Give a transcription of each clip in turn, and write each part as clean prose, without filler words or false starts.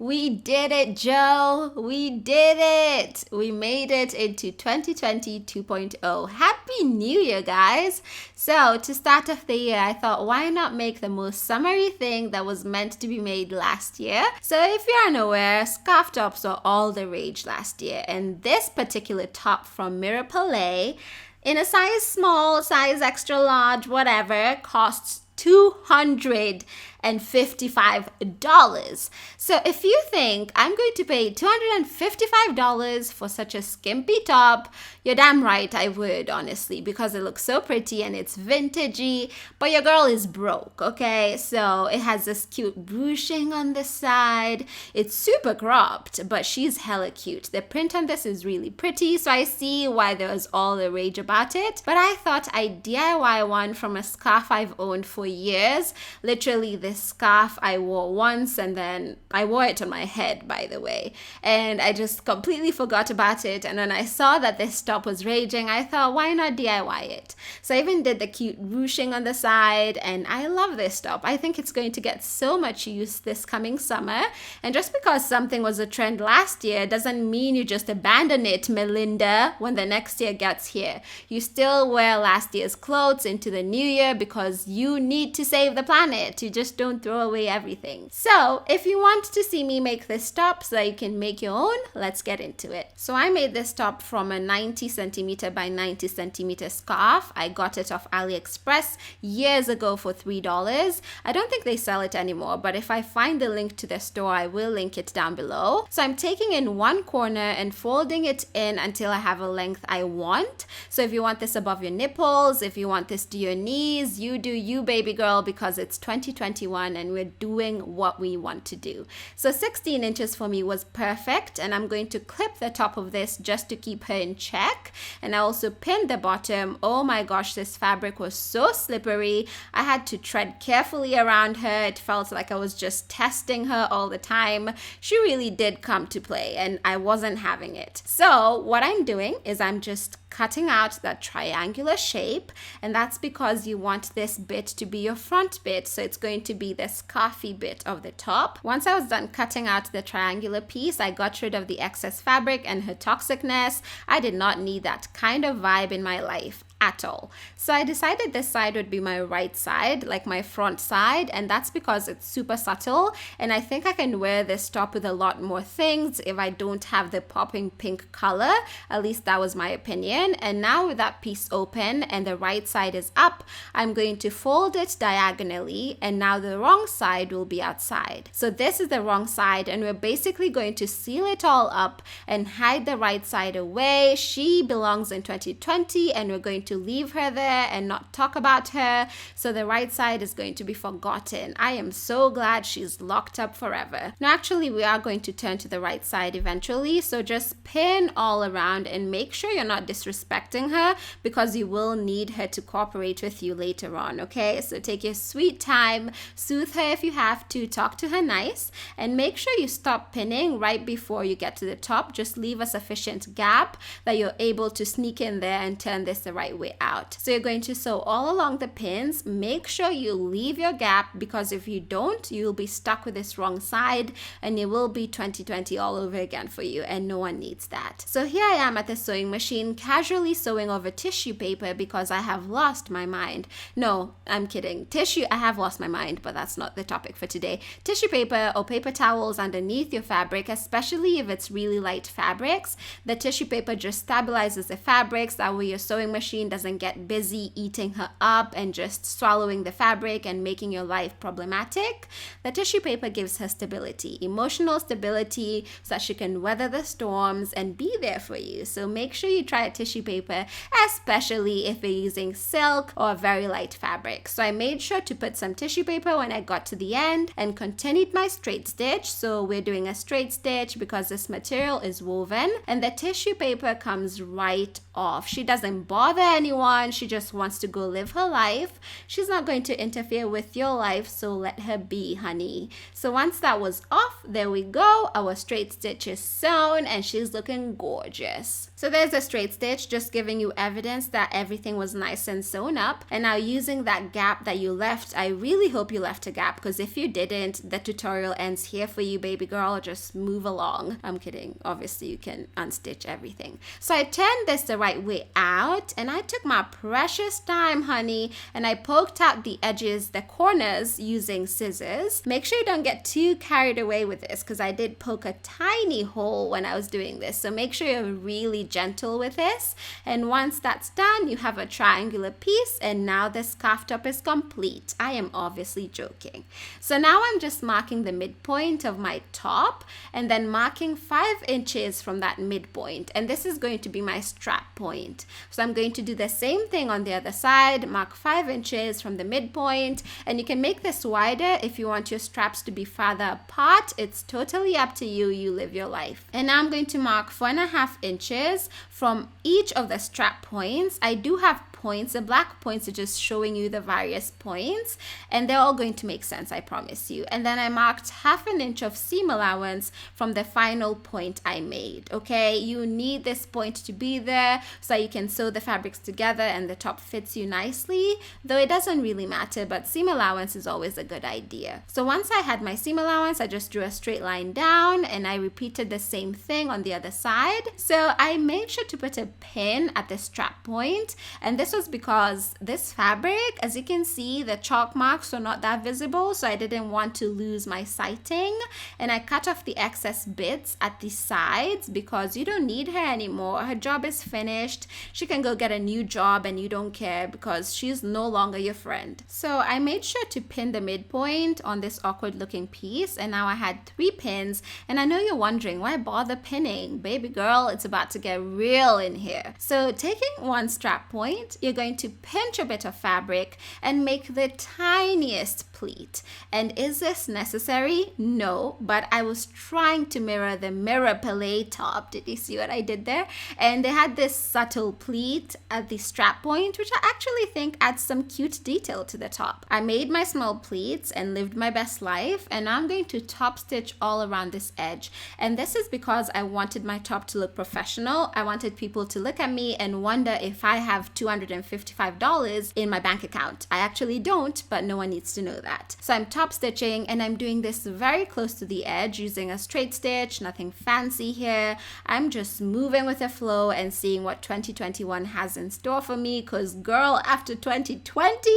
We did it, Joe. We did it. We made it into 2020 2.0. Happy New Year, guys. So, to start off the year, I thought, why not make the most summery thing that was meant to be made last year? So, if you're unaware, scarf tops were all the rage last year. And this particular top from Mirror Palais, in a size small, size extra large, whatever, costs $255. So if you think I'm going to pay $255 for such a skimpy top, you're damn right I would, honestly, because it looks so pretty and it's vintagey, but your girl is broke, okay? So it has this cute ruching on the side. It's super cropped, but she's hella cute. The print on this is really pretty, so I see why there was all the rage about it, but I thought I'd DIY one from a scarf I've owned for years. Literally, this scarf I wore once, and then I wore it on my head, by the way, and I just completely forgot about it. And when I saw that this top was raging, I thought, why not DIY it? So I even did the cute ruching on the side, and I love this top. I think it's going to get so much use this coming summer. And just because something was a trend last year doesn't mean you just abandon it, Melinda, when the next year gets here. You still wear last year's clothes into the new year because you need to save the planet. You just don't throw away everything. So if you want to see me make this top so that you can make your own, let's get into it. So I made this top from a 90 centimeter by 90 centimeter scarf. I got it off AliExpress years ago for $3. I don't think they sell it anymore, but if I find the link to the store, I will link it down below. So I'm taking in one corner and folding it in until I have a length I want. So if you want this above your nipples, if you want this to your knees, you do you, baby girl, because it's 2021 and we're doing what we want to do. So 16 inches for me was perfect, and I'm going to clip the top of this just to keep her in check. And I also pinned the bottom. Oh my gosh, this fabric was so slippery. I had to tread carefully around her. It felt like I was just testing her all the time. She really did come to play, and I wasn't having it. So what I'm doing is I'm just cutting out that triangular shape, and that's because you want this bit to be your front bit, so it's going to be the scarfy bit of the top. Once I was done cutting out the triangular piece, I got rid of the excess fabric and her toxicness. I did not need that kind of vibe in my life at all. So I decided this side would be my right side, like my front side, and that's because it's super subtle, and I think I can wear this top with a lot more things if I don't have the popping pink color. At least that was my opinion. And now with that piece open and the right side is up, I'm going to fold it diagonally, and now the wrong side will be outside. So this is the wrong side, and we're basically going to seal it all up and hide the right side away. She belongs in 2020, and we're going to leave her there and not talk about her, so the right side is going to be forgotten. I am so glad she's locked up forever. Now actually we are going to turn to the right side eventually, so just pin all around and make sure you're not disrespecting her, because you will need her to cooperate with you later on, okay? So take your sweet time, soothe her if you have to, talk to her nice, and make sure you stop pinning right before you get to the top. Just leave a sufficient gap that you're able to sneak in there and turn this the right way out. So you're going to sew all along the pins. Make sure you leave your gap, because if you don't, you'll be stuck with this wrong side and it will be 2020 all over again for you, and no one needs that. So here I am at the sewing machine, casually sewing over tissue paper because I have lost my mind. No, I'm kidding. I have lost my mind, but that's not the topic for today. Tissue paper or paper towels underneath your fabric, especially if it's really light fabrics. The tissue paper just stabilizes the fabrics, that way your sewing machine doesn't get busy eating her up and just swallowing the fabric and making your life problematic. The tissue paper gives her stability, emotional stability, so that she can weather the storms and be there for you. So make sure you try a tissue paper, especially if you're using silk or a very light fabric. So I made sure to put some tissue paper when I got to the end and continued my straight stitch. So we're doing a straight stitch because this material is woven, and the tissue paper comes right off. She doesn't bother anyone. She just wants to go live her life. She's not going to interfere with your life, so let her be, honey. So once that was off, there we go. Our straight stitch is sewn and she's looking gorgeous. So there's a straight stitch, just giving you evidence that everything was nice and sewn up. And now using that gap that you left, I really hope you left a gap, because if you didn't, the tutorial ends here for you, baby girl. Just move along. I'm kidding. Obviously, you can unstitch everything. So I turned this the right way out and I took my precious time, honey, and I poked out the edges, the corners, using scissors. Make sure you don't get too carried away with this, because I did poke a tiny hole when I was doing this. So make sure you're really gentle with this. And once that's done, you have a triangular piece, and now the scarf top is complete. I am obviously joking. So now I'm just marking the midpoint of my top and then marking 5 inches from that midpoint, and this is going to be my strap point. So I'm going to do the same thing on the other side, mark 5 inches from the midpoint, and you can make this wider if you want your straps to be farther apart. It's totally up to you. You live your life. And now I'm going to mark 4.5 inches from each of the strap points. I do have points. The black points are just showing you the various points, and they're all going to make sense, I promise you. And then I marked 1/2 inch of seam allowance from the final point I made. Okay, you need this point to be there so you can sew the fabrics together and the top fits you nicely, though it doesn't really matter, but seam allowance is always a good idea. So once I had my seam allowance, I just drew a straight line down and I repeated the same thing on the other side. So I made sure to put a pin at the strap point, and this was because this fabric, as you can see, the chalk marks are not that visible, so I didn't want to lose my sighting, and I cut off the excess bits at the sides because you don't need her anymore. Her job is finished. She can go get a new job and you don't care because she's no longer your friend. So I made sure to pin the midpoint on this awkward looking piece, and now I had 3 pins. And I know you're wondering, why bother pinning? Baby girl, it's about to get real in here. So taking one strap point, you're going to pinch a bit of fabric and make the tiniest pleat. And is this necessary? No, but I was trying to mirror the Mirror Palais top. Did you see what I did there? And they had this subtle pleat at the strap point, which I actually think adds some cute detail to the top. I made my small pleats and lived my best life, and now I'm going to top stitch all around this edge. And this is because I wanted my top to look professional. I wanted people to look at me and wonder if I have $255 in my bank account. I actually don't, but no one needs to know that. So I'm top stitching and I'm doing this very close to the edge using a straight stitch, nothing fancy here. I'm just moving with the flow and seeing what 2021 has in store for me, because girl, after 2020,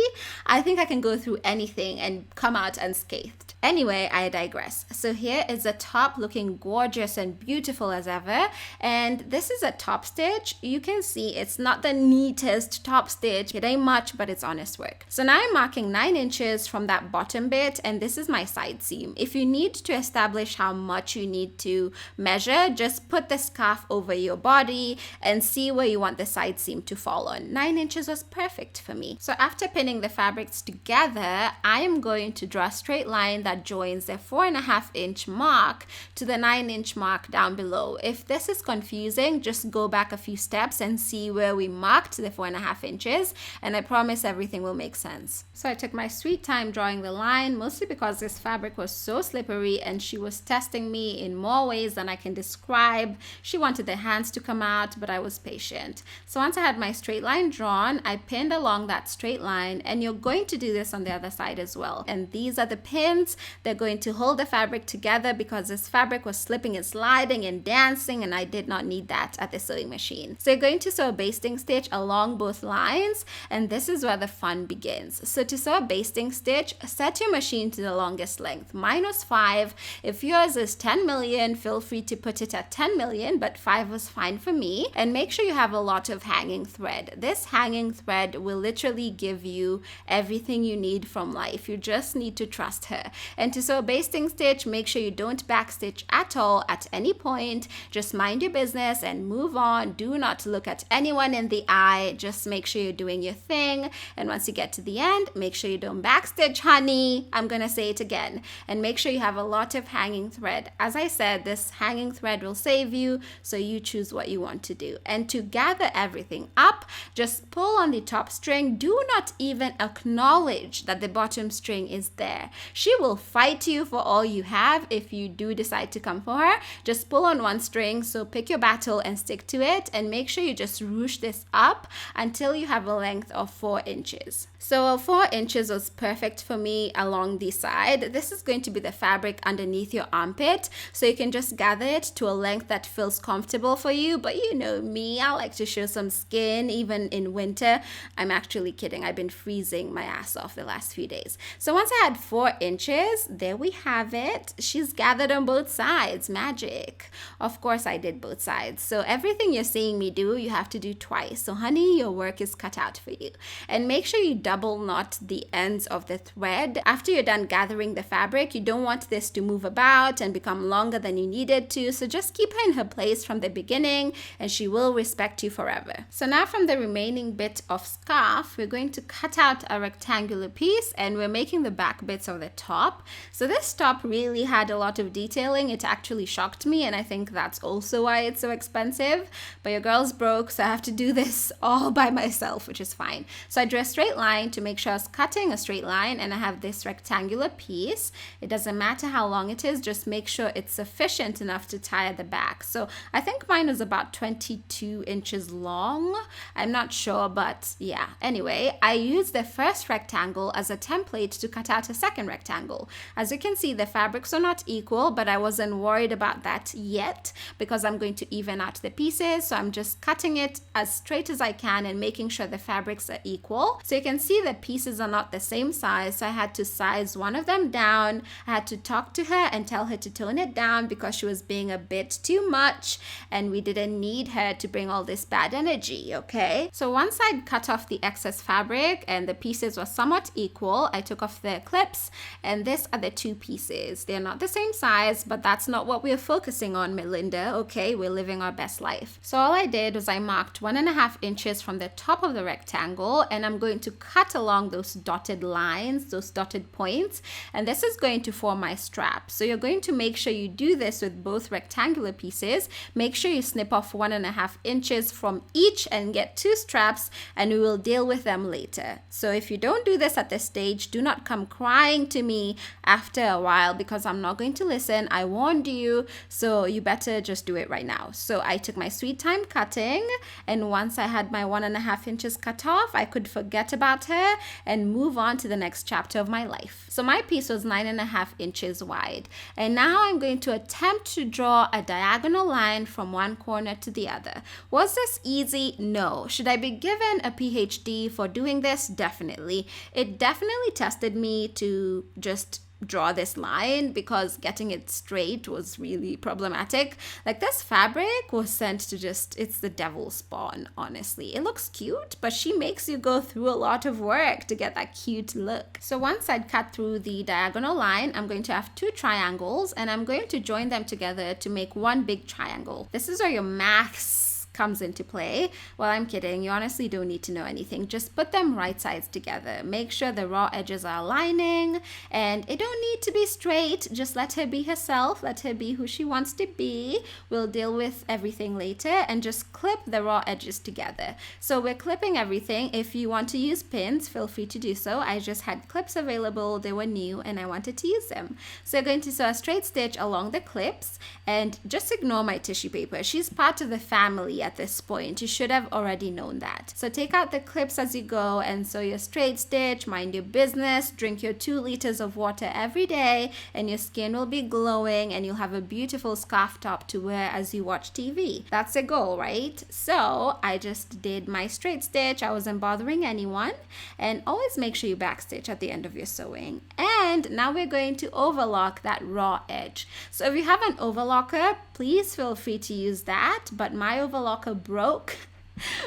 I think I can go through anything and come out unscathed. Anyway, I digress. So here is the top looking gorgeous and beautiful as ever, and this is a top stitch. You can see it's not the neatest top stitch. It ain't much, but it's honest work. So now I'm marking 9 inches from that bottom bit, and this is my side seam. If you need to establish how much you need to measure, just put the scarf over your body and see where you want the side seam to fall on. 9 inches was perfect for me. So after pinning the fabrics together, I am going to draw a straight line that joins the 4.5 inch mark to the 9 inch mark down below. If this is confusing, just go back a few steps and see where we marked the 4.5 inches, and I promise everything will make sense. So I took my sweet time drawing the line, mostly because this fabric was so slippery and she was testing me in more ways than I can describe. She wanted the hands to come out, but I was patient. So once I had my straight line drawn, I pinned along that straight line, and you're going to do this on the other side as well. And these are the pins. They're going to hold the fabric together because this fabric was slipping and sliding and dancing, and I did not need that at the sewing machine. So you're going to sew a basting stitch along both lines, and this is where the fun begins. So to sew a basting stitch, set your machine to the longest length. Mine was 5. If yours is 10 million, feel free to put it at 10 million, but 5 was fine for me. And make sure you have a lot of hanging thread. This hanging thread will literally give you everything you need from life. You just need to trust her. And to sew a basting stitch, make sure you don't backstitch at all at any point. Just mind your business and move on. Do not look at anyone in the eye. Just make sure you're doing your thing. And once you get to the end, make sure you don't backstitch, honey. I'm gonna say it again. And make sure you have a lot of hanging thread. As I said, this hanging thread will save you, so you choose what you want to do. And to gather everything up, just pull on the top string. Do not even acknowledge that the bottom string is there. She will fight you for all you have if you do decide to come for her. Just pull on one string, so pick your battle and stick to it, and make sure you just ruche this up until you have a length of 4 inches. So 4 inches was perfect for me along the side. This is going to be the fabric underneath your armpit, so you can just gather it to a length that feels comfortable for you. But you know me, I like to show some skin even in winter. I'm actually kidding. I've been freezing my ass off the last few days. So once I had 4 inches, there we have it. She's gathered on both sides. Magic. Of course I did both sides. So everything you're seeing me do, you have to do twice. So honey, your work is cut out for you. And make sure you double knot the ends of the thread. After you're done gathering the fabric, you don't want this to move about and become longer than you need it to. So just keep her in her place from the beginning and she will respect you forever. So now from the remaining bit of scarf, we're going to cut out a rectangular piece and we're making the back bits of the top. So this top really had a lot of detailing. It actually shocked me, and I think that's also why it's so expensive. But your girl's broke, so I have to do this all by myself, which is fine. So I drew a straight line to make sure I was cutting a straight line, and I have this rectangular piece. It doesn't matter how long it is, just make sure it's sufficient enough to tie at the back. So I think mine was about 22 inches long. I'm not sure, but yeah. Anyway, I used the first rectangle as a template to cut out a second rectangle. As you can see, the fabrics are not equal, but I wasn't worried about that yet because I'm going to even out the pieces. So I'm just cutting it as straight as I can and making sure the fabrics are equal. So you can see the pieces are not the same size. So I had to size one of them down. I had to talk to her and tell her to tone it down because she was being a bit too much and we didn't need her to bring all this bad energy, okay? So once I'd cut off the excess fabric and the pieces were somewhat equal, I took off the clips, and these are the two pieces. They're not the same size, but that's not what we're focusing on, Melinda, okay? We're living our best life. So all I did was I marked 1.5 inches from the top of the rectangle, and I'm going to cut along those dotted lines, those dotted points, and this is going to form my strap. So you're going to make sure you do this with both rectangular pieces. Make sure you snip off 1.5 inches from each and get 2 straps, and we will deal with them later. So if you don't do this at this stage, do not come crying to me after a while because I'm not going to listen. I warned you, so you better just do it right now. So I took my sweet time cutting, and once I had my 1.5 inches cut off, I could forget about her and move on to the next chapter of my life. So my piece was 9.5 inches wide, and now I'm going to attempt to draw a diagonal line from one corner to the other. Was this easy? No. Should I be given a PhD for doing this? Definitely. It definitely tested me to just draw this line because getting it straight was really problematic. Like, this fabric was sent to just, it's the devil's spawn, honestly. It looks cute, but she makes you go through a lot of work to get that cute look. So once I'd cut through the diagonal line, I'm going to have 2 triangles and I'm going to join them together to make one big triangle. This is where your maths comes into play. Well, I'm kidding. You honestly don't need to know anything. Just put them right sides together. Make sure the raw edges are aligning, and it don't need to be straight. Just let her be herself. Let her be who she wants to be. We'll deal with everything later, and just clip the raw edges together. So we're clipping everything. If you want to use pins, feel free to do so. I just had clips available. They were new and I wanted to use them. So you're going to sew a straight stitch along the clips, and just ignore my tissue paper. She's part of the family at this point. You should have already known that. So take out the clips as you go and sew your straight stitch. Mind your business. Drink your 2 liters of water every day and your skin will be glowing and you'll have a beautiful scarf top to wear as you watch TV. That's the goal, right? So I just did my straight stitch. I wasn't bothering anyone, and always make sure you backstitch at the end of your sewing. And now we're going to overlock that raw edge. So if you have an overlocker, please feel free to use that, but my overlocker broke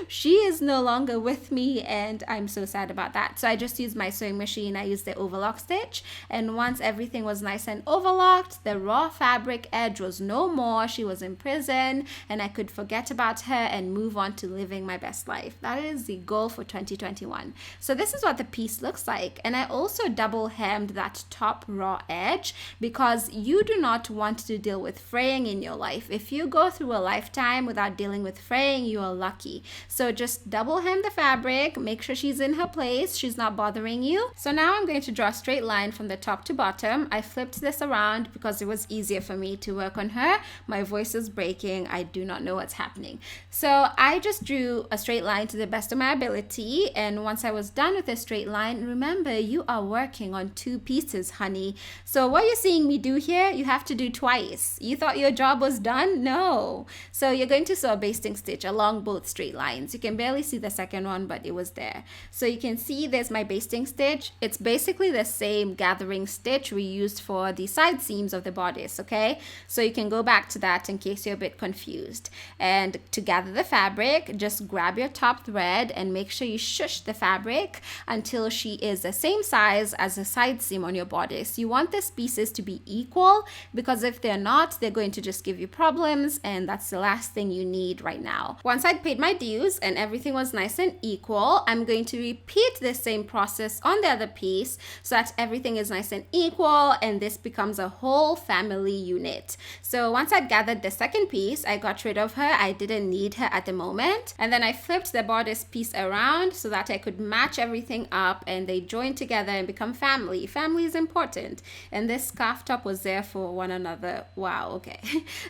She is no longer with me, and I'm so sad about that. So I just used my sewing machine. I used the overlock stitch, and once everything was nice and overlocked, the raw fabric edge was no more. She was in prison, and I could forget about her and move on to living my best life. That is the goal for 2021. So this is what the piece looks like. And I also double hemmed that top raw edge because you do not want to deal with fraying in your life. If you go through a lifetime without dealing with fraying, you are lucky. So just double hem the fabric, make sure she's in her place, she's not bothering you. So now I'm going to draw a straight line from the top to bottom. I flipped this around because it was easier for me to work on her. My voice is breaking. I do not know what's happening. So I just drew a straight line to the best of my ability. And once I was done with the straight line, remember, you are working on 2 pieces, honey. So what you're seeing me do here, you have to do twice. You thought your job was done? No. So you're going to sew a basting stitch along both straight lines. You can barely see the second one, but it was there. So you can see there's my basting stitch. It's basically the same gathering stitch we used for the side seams of the bodice, okay? So you can go back to that in case you're a bit confused. And to gather the fabric, just grab your top thread and make sure you shush the fabric until she is the same size as the side seam on your bodice. You want these pieces to be equal because if they're not, they're going to just give you problems, and that's the last thing you need right now. Once I'd paid my dues and everything was nice and equal, I'm going to repeat the same process on the other piece so that everything is nice and equal and this becomes a whole family unit. So once I'd gathered the second piece, I got rid of her. I didn't need her at the moment. And then I flipped the bodice piece around so that I could match everything up and they join together and become family. Family is important. And this scarf top was there for one another. Wow, okay.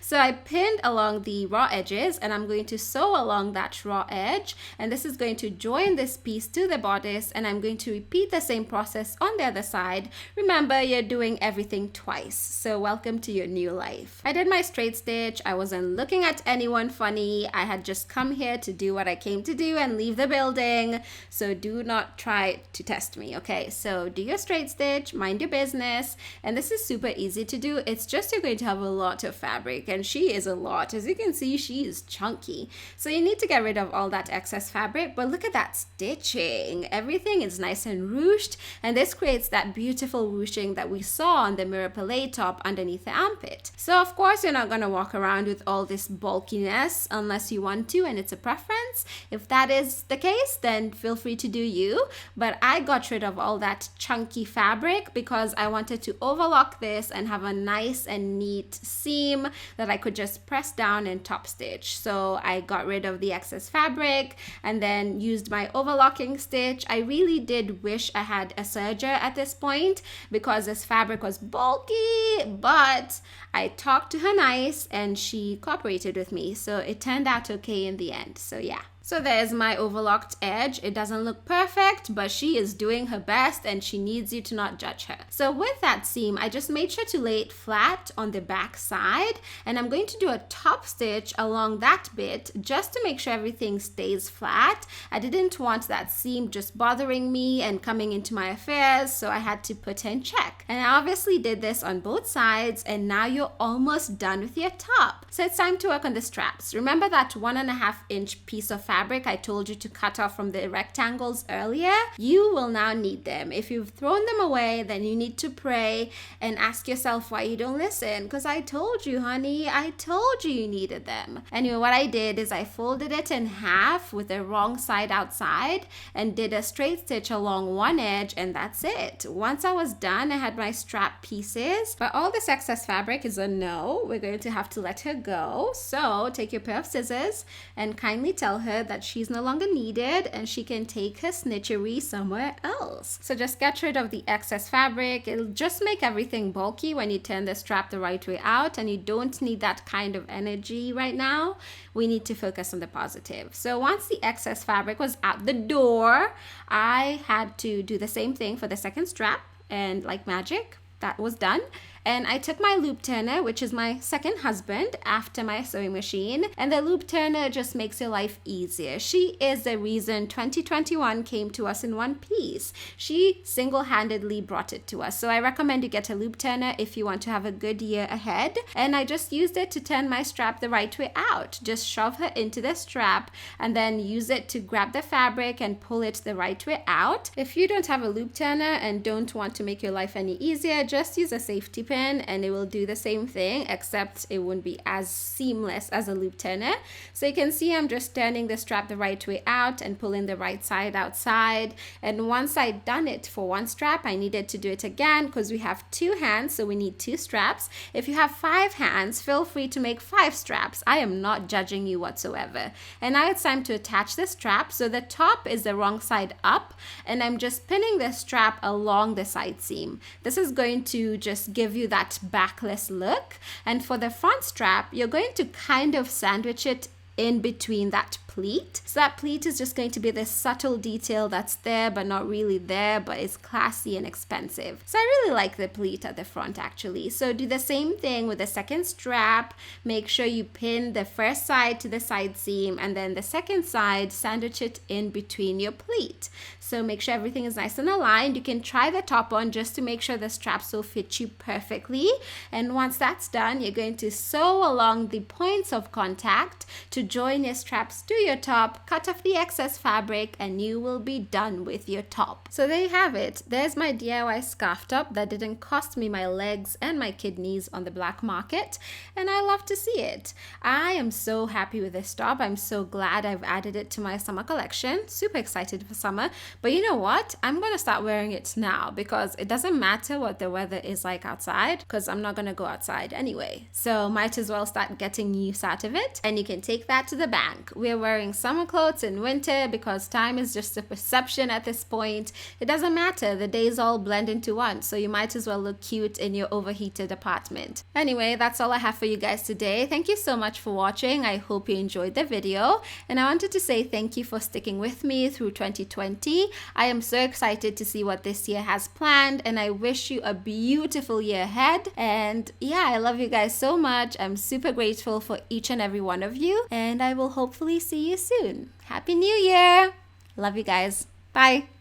So I pinned along the raw edges and I'm going to sew along that raw edge, and this is going to join this piece to the bodice, and I'm going to repeat the same process on the other side. Remember, you're doing everything twice, so welcome to your new life. I did my straight stitch. I wasn't looking at anyone funny. I had just come here to do what I came to do and leave the building, so do not try to test me, okay? So do your straight stitch, mind your business, and this is super easy to do. It's just you're going to have a lot of fabric, and she is a lot. As you can see, she is chunky, so you need to get rid of all that excess fabric. But look at that stitching. Everything is nice and ruched, and this creates that beautiful ruching that we saw on the Mirror Palais top underneath the armpit. So of course you're not going to walk around with all this bulkiness unless you want to and it's a preference. If that is the case, then feel free to do you, but I got rid of all that chunky fabric because I wanted to overlock this and have a nice and neat seam that I could just press down and top stitch. So I got rid of the excess fabric and then used my overlocking stitch. I really did wish I had a serger at this point because this fabric was bulky, but I talked to her nice and she cooperated with me, so it turned out okay in the end. So yeah. So there's my overlocked edge. It doesn't look perfect, but she is doing her best and she needs you to not judge her. So with that seam, I just made sure to lay it flat on the back side, and I'm going to do a top stitch along that bit just to make sure everything stays flat. I didn't want that seam just bothering me and coming into my affairs, so I had to put her in check. And I obviously did this on both sides, and now you're almost done with your top. So it's time to work on the straps. Remember that 1.5 inch piece of fabric I told you to cut off from the rectangles earlier? You will now need them. If you've thrown them away, then you need to pray and ask yourself why you don't listen, because I told you, honey, I told you needed them. Anyway, what I did is I folded it in half with the wrong side outside and did a straight stitch along one edge, and that's it. Once I was done, I had my strap pieces, but all this excess fabric is a no. We're going to have to let her go. So take your pair of scissors and kindly tell her that she's no longer needed and she can take her snitchery somewhere else. So just get rid of the excess fabric. It'll just make everything bulky when you turn the strap the right way out, and you don't need that kind of energy right now. We need to focus on the positive. So once the excess fabric was out the door, I had to do the same thing for the second strap, and like magic, that was done. And I took my loop turner, which is my second husband after my sewing machine, and the loop turner just makes your life easier. She is the reason 2021 came to us in one piece. She single-handedly brought it to us. So I recommend you get a loop turner if you want to have a good year ahead. And I just used it to turn my strap the right way out. Just shove her into the strap and then use it to grab the fabric and pull it the right way out. If you don't have a loop turner and don't want to make your life any easier, just use a safety pin and it will do the same thing, except it won't be as seamless as a loop turner. So you can see I'm just turning the strap the right way out and pulling the right side outside. And once I'd done it for one strap, I needed to do it again because we have 2 hands, so we need 2 straps. If you have 5 hands, feel free to make 5 straps. I am not judging you whatsoever. And now it's time to attach the strap. So the top is the wrong side up, and I'm just pinning the strap along the side seam. This is going to just give you that backless look. And for the front strap, you're going to kind of sandwich it in between that pleat. So that pleat is just going to be this subtle detail that's there but not really there, but it's classy and expensive. So I really like the pleat at the front actually. So do the same thing with the second strap. Make sure you pin the first side to the side seam, and then the second side sandwich it in between your pleat. So make sure everything is nice and aligned. You can try the top on just to make sure the straps will fit you perfectly. And once that's done, you're going to sew along the points of contact to join your straps to your top, cut off the excess fabric, and you will be done with your top. So there you have it. There's my DIY scarf top that didn't cost me my legs and my kidneys on the black market, and I love to see it. I am so happy with this top. I'm so glad I've added it to my summer collection. Super excited for summer. But you know what? I'm gonna start wearing it now because it doesn't matter what the weather is like outside, because I'm not gonna go outside anyway. So might as well start getting use out of it, and you can take that to the bank. We're wearing summer clothes in winter because time is just a perception at this point. It doesn't matter. The days all blend into one, so you might as well look cute in your overheated apartment. Anyway, that's all I have for you guys today. Thank you so much for watching. I hope you enjoyed the video, and I wanted to say thank you for sticking with me through 2020. I am so excited to see what this year has planned, and I wish you a beautiful year ahead. And yeah, I love you guys so much. I'm super grateful for each and every one of you, and I will hopefully see you soon. Happy New Year! Love you guys. Bye.